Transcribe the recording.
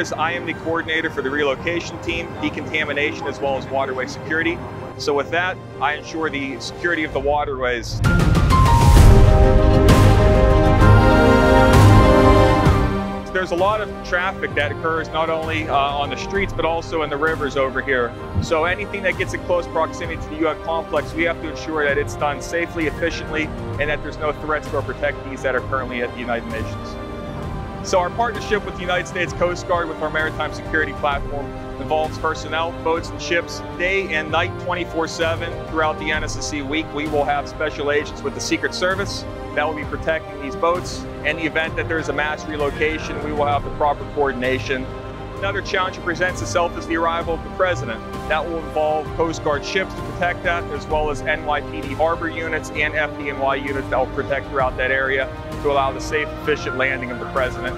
Waterways, I am the coordinator for the relocation team, decontamination, as well as waterway security. So with that, I ensure the security of the waterways. There's a lot of traffic that occurs not only on the streets, but also in the rivers over here. So anything that gets in close proximity to the UF complex, we have to ensure that it's done safely, efficiently, and that there's no threats to our protectees that are currently at the United Nations. So our partnership with the United States Coast Guard with our maritime security platform involves personnel, boats and ships, day and night 24/7 throughout the NSSC week. We will have special agents with the Secret Service that will be protecting these boats. In the event that there's a mass relocation, we will have the proper coordination. Another challenge that presents itself is the arrival of the President. That will involve Coast Guard ships to protect that, as well as NYPD Harbor units and FDNY units that will protect throughout that area to allow the safe, efficient landing of the President.